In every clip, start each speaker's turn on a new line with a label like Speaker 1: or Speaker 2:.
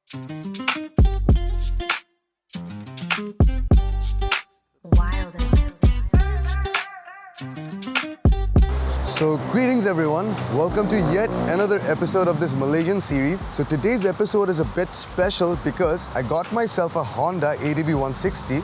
Speaker 1: So greetings everyone, welcome to yet another episode of this Malaysian series. So today's episode is a bit special because I got myself a Honda ADV 160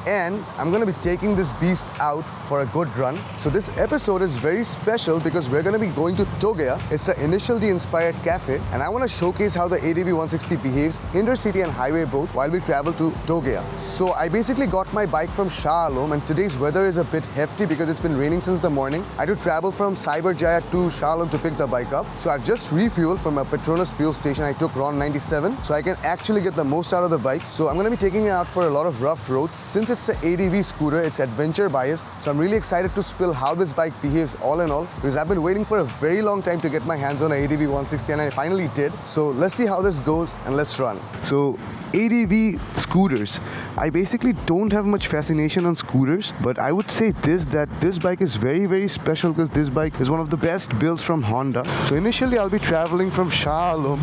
Speaker 1: and I'm going to be taking this beast out for a good run. So this episode is very special because we're going to be going to Togeya. It's an Initial D inspired cafe and I want to showcase how the ADV 160 behaves intercity and highway both while we travel to Togeya. So I basically got my bike from Shah Alam and today's weather is a bit hefty because it's been raining since the morning. I had to travel from Cyberjaya to Shah Alam to pick the bike up. So I've just refueled from a Petronas fuel station. I took RON 97 so I can actually get the most out of the bike. So I'm going to be taking it out for a lot of rough roads. Since it's an ADV scooter, it's adventure biased, so I'm really excited to spill how this bike behaves all in all because I've been waiting for a very long time to get my hands on an ADV 160 and I finally did. So let's see how this goes and let's run. So ADV scooters, I basically don't have much fascination on scooters, but I would say that this bike is very special because this bike is one of the best builds from Honda. So initially I'll be traveling from Shah Alam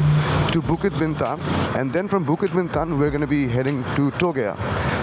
Speaker 1: to Bukit Bintang and then from Bukit Bintang we're going to be heading to Togeya.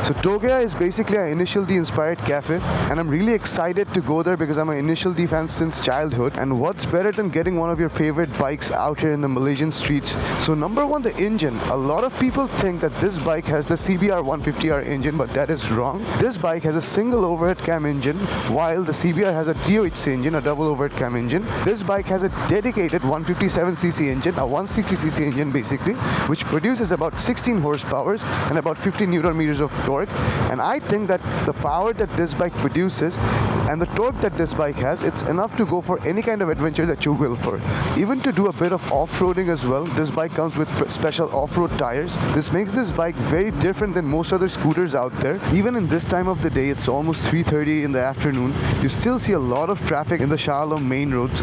Speaker 1: So Togeya is basically an Initial D inspired cafe and I'm really excited to go there because I'm an Initial D fan since childhood, and what's better than getting one of your favorite bikes out here in the Malaysian streets. So number one, the engine. A lot of people think that this bike has the CBR 150R engine, but that is wrong. This bike has a single overhead cam engine while the CBR has a DOHC engine, a double overhead cam engine. This bike has a dedicated 157cc engine, a 160cc engine basically, which produces about 16 horsepower and about 50 Newton meters of torque. And I think that the power that this bike produces and the torque that this bike has, it's enough to go for any kind of adventure that you will for. Even to do a bit of off-roading as well. This bike comes with special off-road tires. This makes this bike very different than most other scooters out there. Even in this time of the day, it's almost 3:30 in the afternoon, you still see a lot of traffic in the Shah Alam main roads.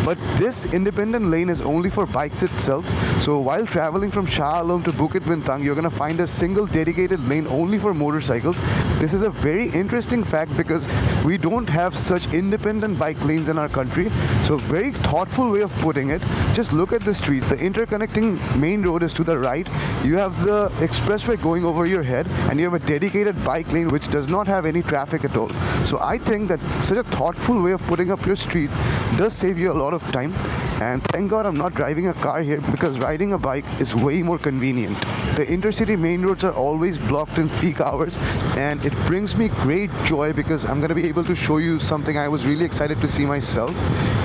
Speaker 1: But this independent lane is only for bikes itself. So while traveling from Shah Alam to Bukit Bintang, you're going to find a single dedicated lane only for motorcycles. This is a very interesting fact because we don't have such independent bike lanes in our country. So very thoughtful way of putting it. Just look at the street. The interconnecting main road is to the right. You have the expressway going over your head and you have a dedicated bike lane which does not have any traffic at all. So I think that such a thoughtful way of putting up your street does save you a lot of time, and thank God I'm not driving a car here because riding a bike is way more convenient. The intercity main roads are always blocked in peak hours and it brings me great joy because I'm going to be able to show you something I was really excited to see myself.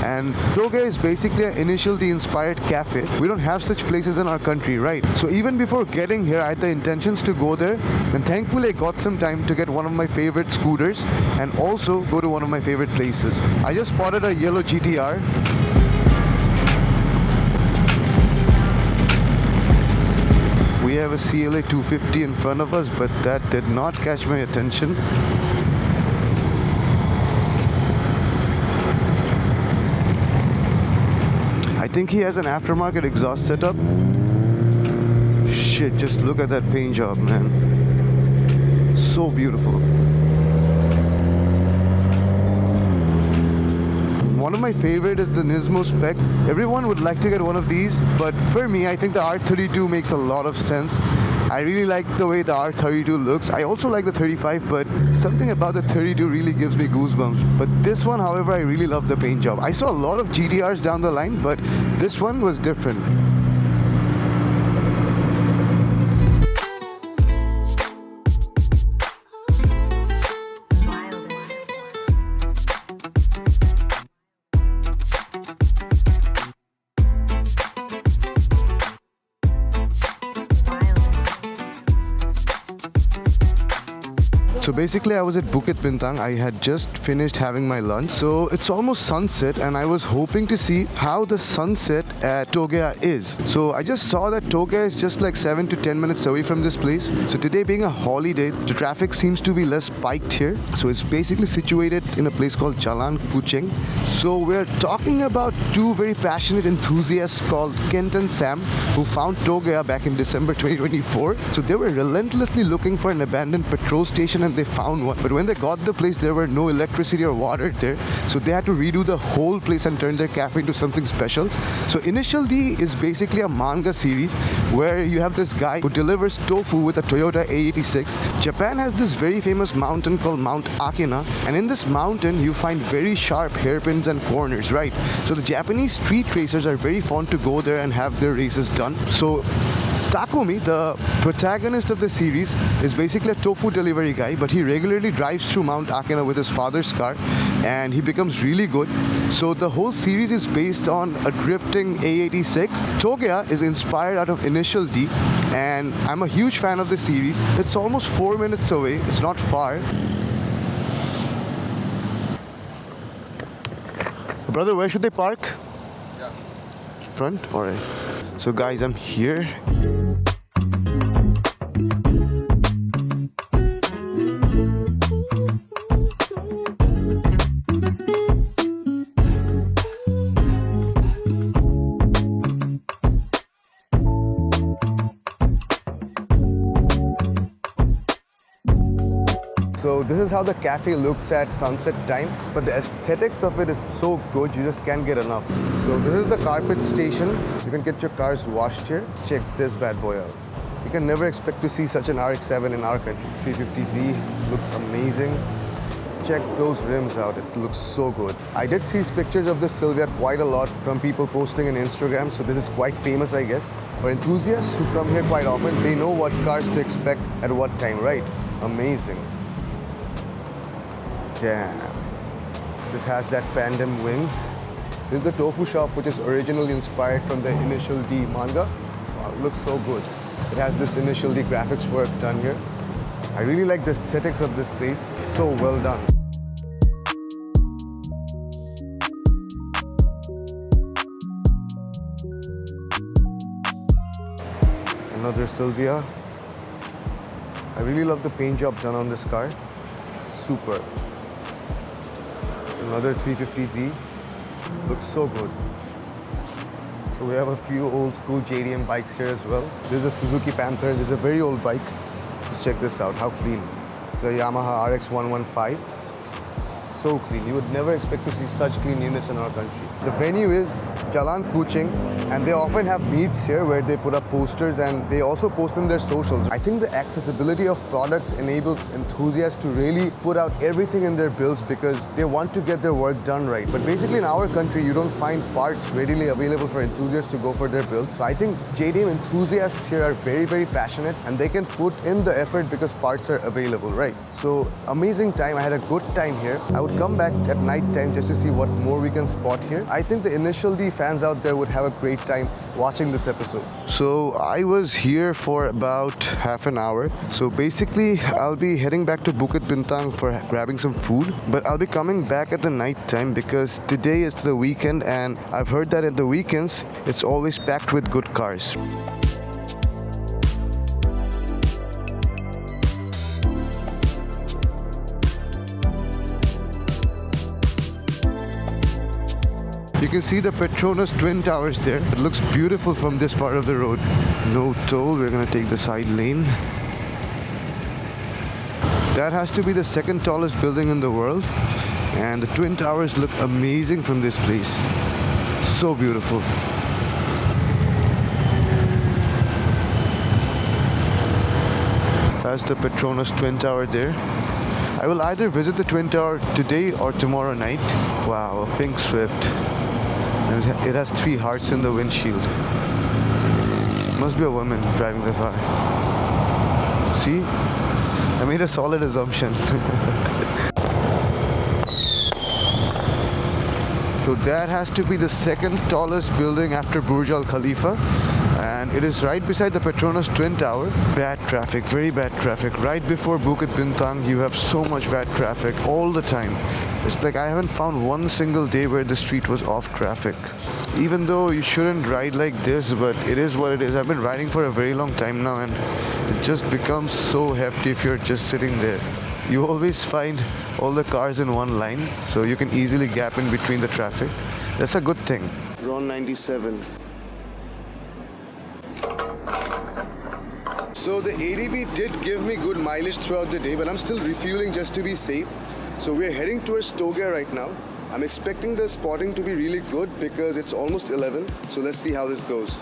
Speaker 1: And Togeya is basically an Initial D inspired cafe. We don't have such places in our country, right? So even before getting here I had the intentions to go there, and thankfully I got some time to get one of my favorite scooters and also go to one of my favorite places. I just spotted a yellow GTR. We have a CLA 250 in front of us, but that did not catch my attention. I think he has an aftermarket exhaust setup. Shit, just look at that paint job, man. So beautiful. One of my favorite is the Nismo Spec. Everyone would like to get one of these, but for me, I think the R32 makes a lot of sense. I really like the way the R32 looks. I also like the 35, but something about the 32 really gives me goosebumps. But this one, however, I really love the paint job. I saw a lot of GTRs down the line, but this one was different. So basically I was at Bukit Bintang. I had just finished having my lunch. So it's almost sunset and I was hoping to see how the sunset at Togeya is. So I just saw that Togeya is just like 7 to 10 minutes away from this place. So today being a holiday, the traffic seems to be less spiked here. So it's basically situated in a place called Jalan Kuching. So we're talking about two very passionate enthusiasts called Kent and Sam who found Togeya back in December 2024. So they were relentlessly looking for an abandoned petrol station and they found one. But when they got the place, there were no electricity or water there. So they had to redo the whole place and turn their cafe into something special. So Initial D is basically a manga series where you have this guy who delivers tofu with a Toyota AE86. Japan has this very famous mountain called Mount Akina, and in this mountain you find very sharp hairpins and corners, right? So the Japanese street racers are very fond to go there and have their races done. So Takumi, the protagonist of the series, is basically a tofu delivery guy, but he regularly drives through Mount Akina with his father's car, and he becomes really good. So the whole series is based on a drifting A86. Togeya is inspired out of Initial D, and I'm a huge fan of the series. It's almost 4 minutes away, it's not far. Brother, where should they park?
Speaker 2: Yeah.
Speaker 1: Front? Alright. So guys, I'm here. So this is how the cafe looks at sunset time, but the aesthetics of it is so good, you just can't get enough. So this is the carpet station. You can get your cars washed here. Check this bad boy out. You can never expect to see such an RX7 in our country. 350Z looks amazing. Check those rims out, it looks so good. I did see pictures of this Sylvia quite a lot from people posting on Instagram, so this is quite famous, I guess. For enthusiasts who come here quite often, they know what cars to expect at what time, right? Amazing. Damn. This has that pandem wings. This is the tofu shop, which is originally inspired from the Initial D manga. Wow, it looks so good. It has this Initial D graphics work done here. I really like the aesthetics of this place. So well done. Another Sylvia. I really love the paint job done on this car. Super. Another 350Z. Looks so good. So we have a few old school JDM bikes here as well. This is a Suzuki Panther. This is a very old bike. Let's check this out. How clean. It's a Yamaha RX115. So clean. You would never expect to see such clean units in our country. The venue is Jalan Kuching, and they often have meets here where they put up posters and they also post in their socials. I think the accessibility of products enables enthusiasts to really put out everything in their builds because they want to get their work done right. But basically in our country, you don't find parts readily available for enthusiasts to go for their builds. So I think JDM enthusiasts here are very, very passionate and they can put in the effort because parts are available, right? So amazing time. I had a good time here. I would come back at night time just to see what more we can spot here. I think the Initial D fans out there would have a great time watching this episode. So I was here for about half an hour. So basically I'll be heading back to Bukit Bintang for grabbing some food, but I'll be coming back at the night time because today is the weekend and I've heard that at the weekends it's always packed with good cars. You can see the Petronas Twin Towers there. It looks beautiful from this part of the road. No toll, we're gonna take the side lane. That has to be the second tallest building in the world. And the Twin Towers look amazing from this place. So beautiful. That's the Petronas Twin Tower there. I will either visit the Twin Tower today or tomorrow night. Wow, a pink Swift. And it has 3 hearts in the windshield. Must be a woman driving the car. See? I made a solid assumption. So that has to be the second tallest building after Burj Al Khalifa. And it is right beside the Petronas Twin Tower. Bad traffic, very bad traffic. Right before Bukit Bintang, you have so much bad traffic all the time. It's like I haven't found one single day where the street was off traffic. Even though you shouldn't ride like this, but it is what it is. I've been riding for a very long time now and it just becomes so hefty if you're just sitting there. You always find all the cars in one line, so you can easily gap in between the traffic. That's a good thing. Ron 97. So the ADV did give me good mileage throughout the day, but I'm still refueling just to be safe. So we're heading towards Togeya right now. I'm expecting the spotting to be really good because it's almost 11. So let's see how this goes.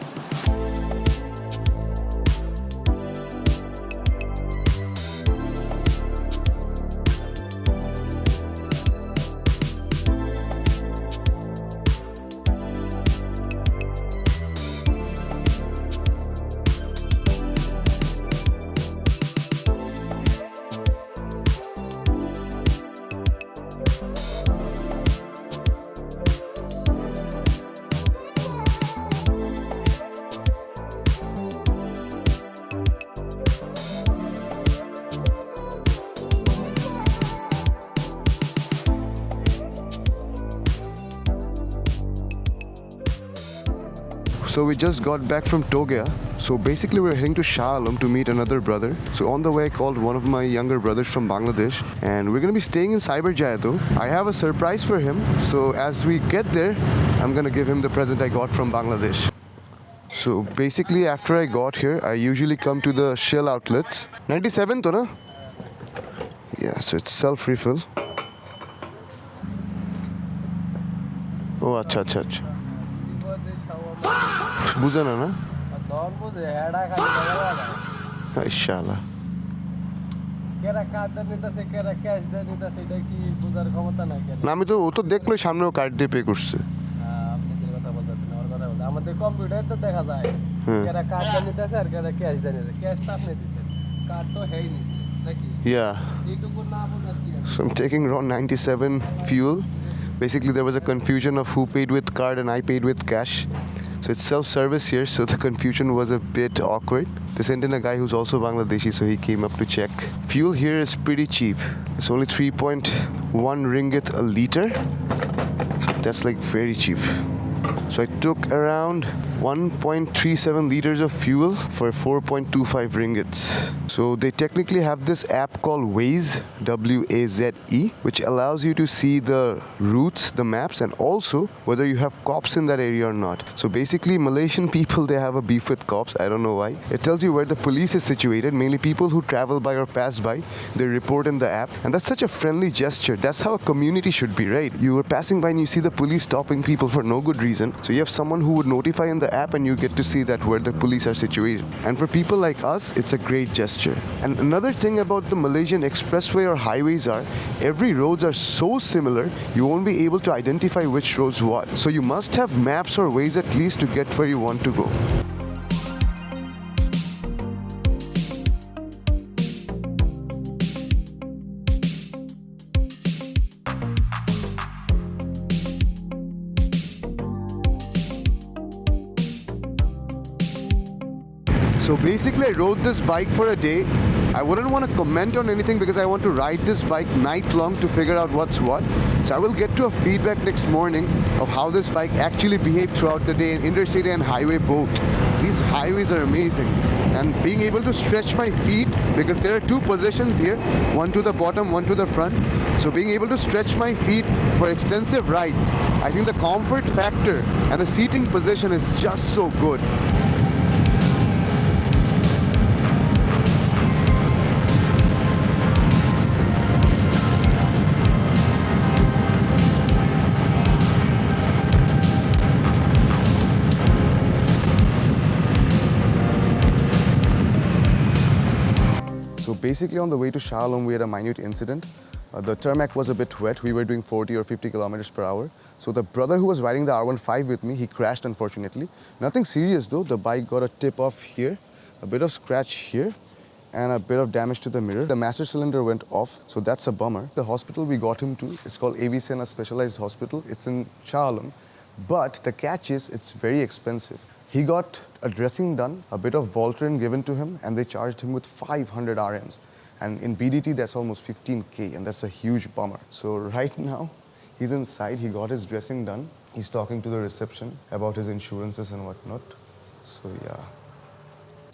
Speaker 1: So we just got back from Togeya. So basically we're heading to Shah Alam to meet another brother. So on the way I called one of my younger brothers from Bangladesh, and we're gonna be staying in Cyberjaya though. I have a surprise for him. So as we get there, I'm gonna give him the present I got from Bangladesh. So basically after I got here, I usually come to the Shell outlets. 97 to na? Yeah, so it's self-refill. Oh, acha, acha, acha. বুঝে না না ইনশাআল্লাহ না আমি তো ও তো দেখলোই সামনে ও card দিয়ে পে করছে
Speaker 2: আমাদের কম্পিউটার তো দেখা যায় কেরা কার্ড দিয়ে নিতেছে আর কেরা ক্যাশ দিয়ে নিতেছে ক্যাশটা আপনি দিছেন কার্ড তো হেই নিছে নাকি
Speaker 1: yeah
Speaker 2: এইটুকু না বুঝার কি
Speaker 1: so I'm taking around 97 fuel. Basically there was a confusion of who paid with card and I paid with cash. So it's self-service here, so the confusion was a bit awkward. They sent in a guy who's also Bangladeshi, so he came up to check. Fuel here is pretty cheap. It's only 3.1 ringgit a liter. That's like very cheap. So I took around 1.37 liters of fuel for 4.25 ringgits. So they technically have this app called Waze, W-A-Z-E, which allows you to see the routes, the maps, and also whether you have cops in that area or not. So basically Malaysian people, they have a beef with cops. I don't know why. It tells you where the police is situated, mainly people who travel by or pass by. They report in the app. And that's such a friendly gesture. That's how a community should be, right? You are passing by and you see the police stopping people for no good reason. So you have someone who would notify in the app and you get to see that where the police are situated. And for people like us, it's a great gesture. And another thing about the Malaysian expressway or highways are, every roads are so similar, you won't be able to identify which roads what. So you must have maps or ways at least to get where you want to go. So basically I rode this bike for a day. I wouldn't want to comment on anything because I want to ride this bike night long to figure out what's what. So I will get to a feedback next morning of how this bike actually behaved throughout the day in intercity and highway both. These highways are amazing. And being able to stretch my feet, because there are two positions here, one to the bottom, one to the front. So being able to stretch my feet for extensive rides, I think the comfort factor and the seating position is just so good. So basically on the way to Shah Alam, we had a minute incident. The tarmac was a bit wet. We were doing 40 or 50 kilometers per hour. So the brother who was riding the R15 with me, he crashed unfortunately. Nothing serious though. The bike got a tip off here, a bit of scratch here, and a bit of damage to the mirror. The master cylinder went off, so that's a bummer. The hospital we got him to, it's called AVCN, a specialized hospital. It's in Shah Alam. But the catch is, it's very expensive. He got a dressing done, a bit of Voltaren given to him, and they charged him with 500 RMs. And in BDT, that's almost 15K, and that's a huge bummer. So right now, he's inside, he got his dressing done. He's talking to the reception about his insurances and whatnot. So yeah.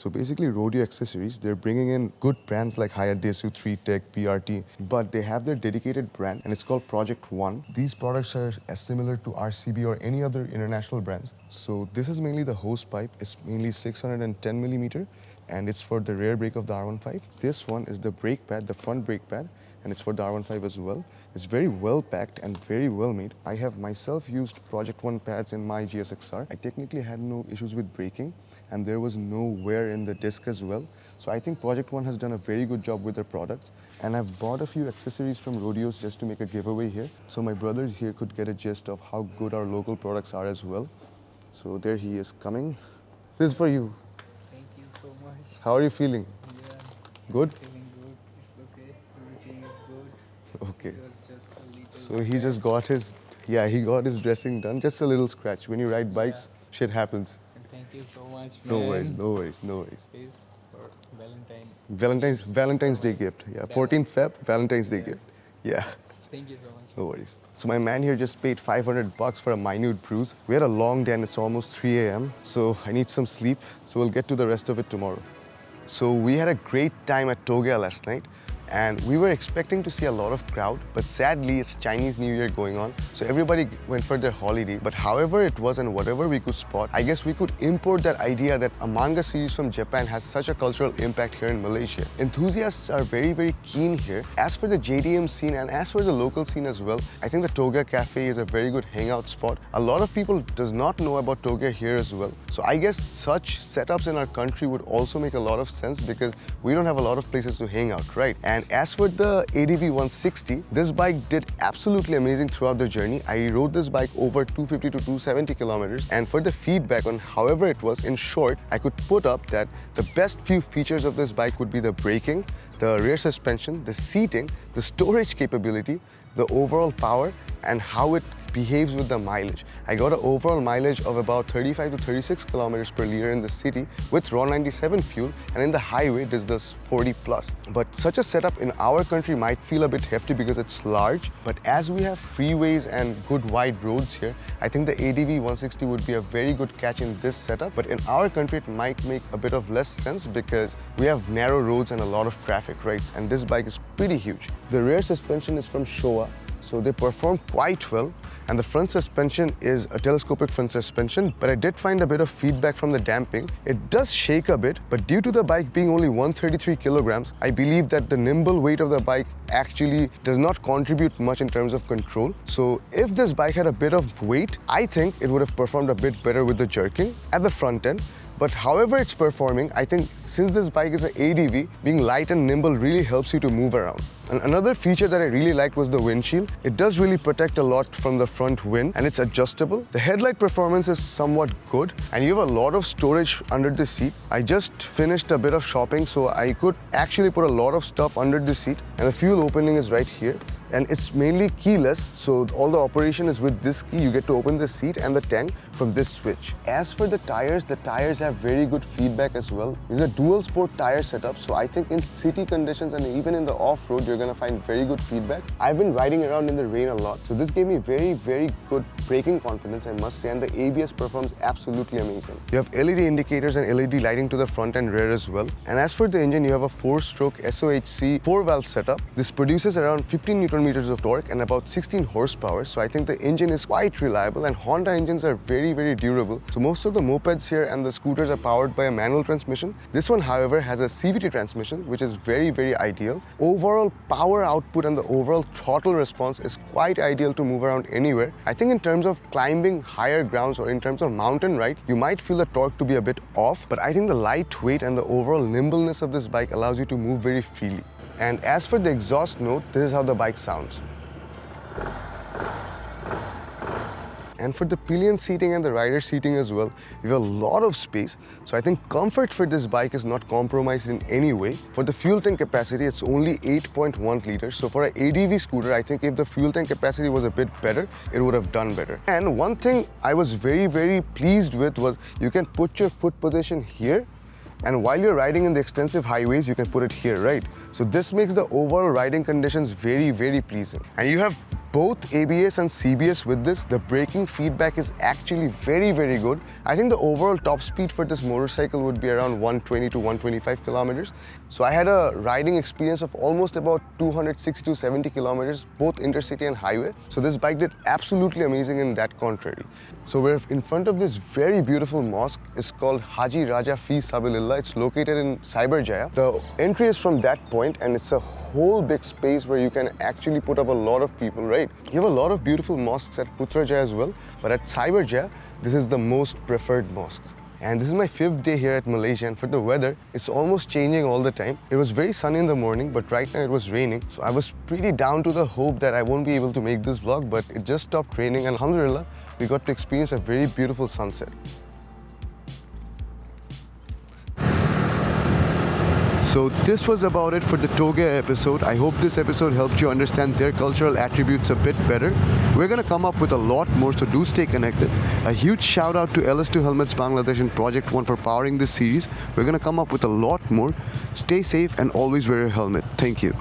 Speaker 1: So basically rodeo accessories, they're bringing in good brands like Hayadesu, 3Tech, PRT, but they have their dedicated brand and it's called Project One. These products are as similar to RCB or any other international brands. So this is mainly the hose pipe. It's mainly 610 millimeter and it's for the rear brake of the R15. This one is the brake pad, the front brake pad, and it's for the R15 as well. It's very well packed and very well made. I have myself used Project One pads in my GSXR. I technically had no issues with braking, and there was no wear in the disc as well. So I think Project One has done a very good job with their products. And I've bought a few accessories from rodeos just to make a giveaway here. So my brother here could get a gist of how good our local products are as well. So there he is coming. This is for you.
Speaker 3: Thank you so much.
Speaker 1: How are you feeling?
Speaker 3: Yeah,
Speaker 1: Good?
Speaker 3: feeling good. It's okay. Everything is good.
Speaker 1: Okay.
Speaker 3: It was just a little
Speaker 1: So he just got his, he got his dressing done. Just a little scratch. When you ride bikes, shit happens.
Speaker 3: And thank you so much,
Speaker 1: No
Speaker 3: man.
Speaker 1: worries, no worries, no worries.
Speaker 3: Please, for
Speaker 1: Valentine's Day gift. Yeah, 14th Feb, Valentine's Day gift. Yeah,
Speaker 3: Thank you so much.
Speaker 1: no worries. So my man here just paid $500 for a minute bruise. We had a long day and it's almost 3 a.m. So I need some sleep. So we'll get to the rest of it tomorrow. So we had a great time at Togeya last night. And we were expecting to see a lot of crowd, but sadly it's Chinese New Year going on, so everybody went for their holiday. But however it was and whatever we could spot, I guess we could import that idea that a manga series from Japan has such a cultural impact here in Malaysia. Enthusiasts are very, very keen here. As for the JDM scene and as for the local scene as well, I think the Togeya Cafe is a very good hangout spot. A lot of people does not know about Togeya here as well. So I guess such setups in our country would also make a lot of sense because we don't have a lot of places to hang out, right? And as for the ADV 160, this bike did absolutely amazing throughout the journey. I rode this bike over 250 to 270 kilometers, and for the feedback on however it was, in short, I could put up that the best few features of this bike would be the braking, the rear suspension, the seating, the storage capability, the overall power, and how it behaves with the mileage. I got an overall mileage of about 35 to 36 kilometers per liter in the city with raw 97 fuel, and in the highway this does 40 plus. But such a setup in our country might feel a bit hefty because it's large, but as we have freeways and good wide roads here, I think the ADV 160 would be a very good catch in this setup. But in our country it might make a bit of less sense because we have narrow roads and a lot of traffic, right? And this bike is pretty huge. The rear suspension is from Showa, so they perform quite well. And the front suspension is a telescopic front suspension, but I did find a bit of feedback from the damping. It does shake a bit, but due to the bike being only 133 kilograms, I believe that the nimble weight of the bike actually does not contribute much in terms of control. So if this bike had a bit of weight, I think it would have performed a bit better with the jerking at the front end. But however it's performing, I think since this bike is an ADV, being light and nimble really helps you to move around. And another feature that I really liked was the windshield. It does really protect a lot from the front wind and it's adjustable. The headlight performance is somewhat good and you have a lot of storage under the seat. I just finished a bit of shopping, so I could actually put a lot of stuff under the seat, and the fuel opening is right here. And it's mainly keyless, so all the operation is with this key. You get to open the seat and the tank from this switch. As for the tires have very good feedback as well. It's a dual sport tire setup, so I think in city conditions and even in the off-road, you're gonna find very good feedback. I've been riding around in the rain a lot, so this gave me very, very good braking confidence, I must say, and the ABS performs absolutely amazing. You have LED indicators and LED lighting to the front and rear as well. And as for the engine, you have a 4-stroke SOHC 4-valve setup. This produces around 15 Newton meters of torque and about 16 horsepower, so I think the engine is quite reliable, and Honda engines are very, very durable. So most of the mopeds here and the scooters are powered by a manual transmission. This one, however, has a CVT transmission, which is very, very ideal. Overall power output and the overall throttle response is quite ideal to move around anywhere. I think in terms of climbing higher grounds or in terms of mountain ride, you might feel the torque to be a bit off, but I think the lightweight and the overall nimbleness of this bike allows you to move very freely. And as for the exhaust note, this is how the bike sounds. And for the pillion seating and the rider seating as well, you have a lot of space. So I think comfort for this bike is not compromised in any way. For the fuel tank capacity, it's only 8.1 liters. So for an ADV scooter, I think if the fuel tank capacity was a bit better, it would have done better. And one thing I was very, very pleased with was you can put your foot position here, and while you're riding in the extensive highways, you can put it here, right? So this makes the overall riding conditions very, very pleasing. And you have both ABS and CBS with this, the braking feedback is actually very, very good. I think the overall top speed for this motorcycle would be around 120 to 125 kilometers. So I had a riding experience of almost about 260 to 70 kilometers, both intercity and highway. So this bike did absolutely amazing in that contrary. So we're in front of this very beautiful mosque. It's called Haji Raja Fi Sabilillah. It's located in Cyberjaya. The entry is from that point, and it's a whole big space where you can actually put up a lot of people, right? You have a lot of beautiful mosques at Putrajaya as well, but at Cyberjaya, this is the most preferred mosque. And this is my 5th day here at Malaysia, and for the weather, it's almost changing all the time. It was very sunny in the morning, but right now it was raining. So I was pretty down to the hope that I won't be able to make this vlog, but it just stopped raining, and alhamdulillah, we got to experience a very beautiful sunset. So this was about it for the Togeya episode. I hope this episode helped you understand their cultural attributes a bit better. We're gonna come up with a lot more, so do stay connected. A huge shout out to LS2 Helmets Bangladesh and Project One for powering this series. We're gonna come up with a lot more. Stay safe and always wear your helmet. Thank you.